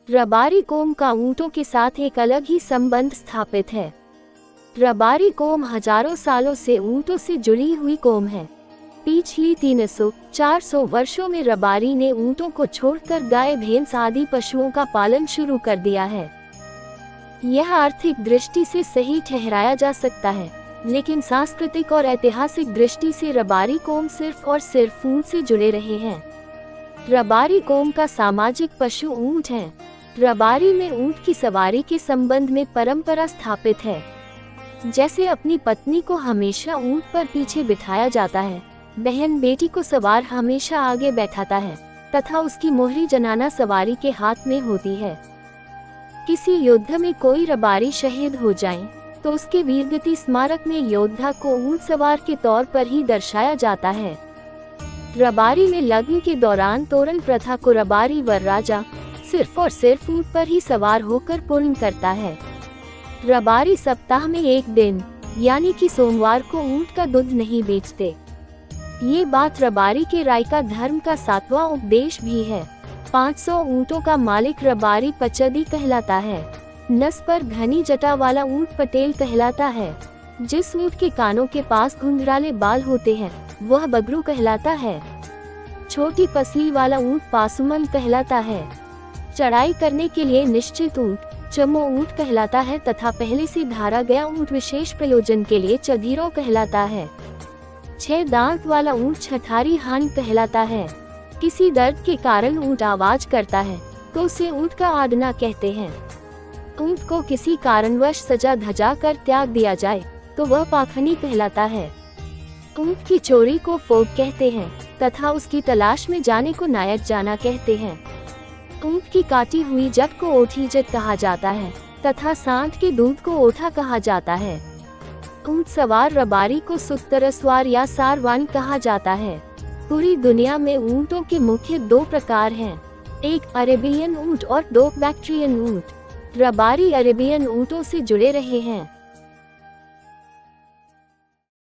रबारी कोम का ऊँटों के साथ एक अलग ही संबंध स्थापित है। रबारी कोम हजारों सालों से ऊँटों से जुड़ी हुई कोम है। पिछली 300-400 वर्षों में रबारी ने ऊँटों को छोड़कर गाय, भैंस आदि पशुओं का पालन शुरू कर दिया है। यह आर्थिक दृष्टि से सही ठहराया जा सकता है, लेकिन सांस्कृतिक और ऐतिहासिक दृष्टि से रबारी कोम सिर्फ और सिर्फ ऊँट से जुड़े रहे हैं। रबारी कोम का सामाजिक पशु ऊँट है। रबारी में ऊँट की सवारी के संबंध में परंपरा स्थापित है। जैसे अपनी पत्नी को हमेशा ऊँट पर पीछे बिठाया जाता है, बहन बेटी को सवार हमेशा आगे बैठाता है तथा उसकी मोहरी जनाना सवारी के हाथ में होती है। किसी युद्ध में कोई रबारी शहीद हो जाए तो उसके वीरगति स्मारक में योद्धा को ऊँट सवार के तौर पर ही दर्शाया जाता है। रबारी में लग्न के दौरान तोरण प्रथा को रबारी वर राजा सिर्फ और सिर्फ ऊँट पर ही सवार होकर पूर्ण करता है। रबारी सप्ताह में एक दिन यानी कि सोमवार को ऊँट का दूध नहीं बेचते। ये बात रबारी के रायका धर्म का 7वां उपदेश भी है। 500 ऊँटों का मालिक रबारी पचदी कहलाता है। नस पर घनी जटा वाला ऊँट पटेल कहलाता है। जिस ऊँट के कानों के पास घुंघराले बाल होते हैं वह बगरू कहलाता है। छोटी पसली वाला ऊँट पासुमन कहलाता है। चढ़ाई करने के लिए निश्चित ऊँट चमो ऊँट कहलाता है तथा पहले से धारा गया ऊँट विशेष प्रयोजन के लिए चधीरो कहलाता है। 6 दांत वाला ऊँट छठारी हान कहलाता है। किसी दर्द के कारण ऊँट आवाज करता है तो उसे ऊँट का आडना कहते हैं। ऊँट को किसी कारणवश सजा धजा कर त्याग दिया जाए तो वह पाखनी कहलाता है। ऊँट की चोरी को फोग कहते हैं तथा उसकी तलाश में जाने को नायक जाना कहते हैं। ऊँट की काटी हुई जट को ओठी जट कहा जाता है तथा सांड के दूध को ओठा कहा जाता है। ऊँट सवार रबारी को सुतरसवार या सारवान कहा जाता है। पूरी दुनिया में ऊँटों के मुख्य 2 प्रकार हैं, एक अरेबियन ऊँट और 2 बैक्ट्रियन ऊँट। रबारी अरेबियन ऊँटों से जुड़े रहे हैं।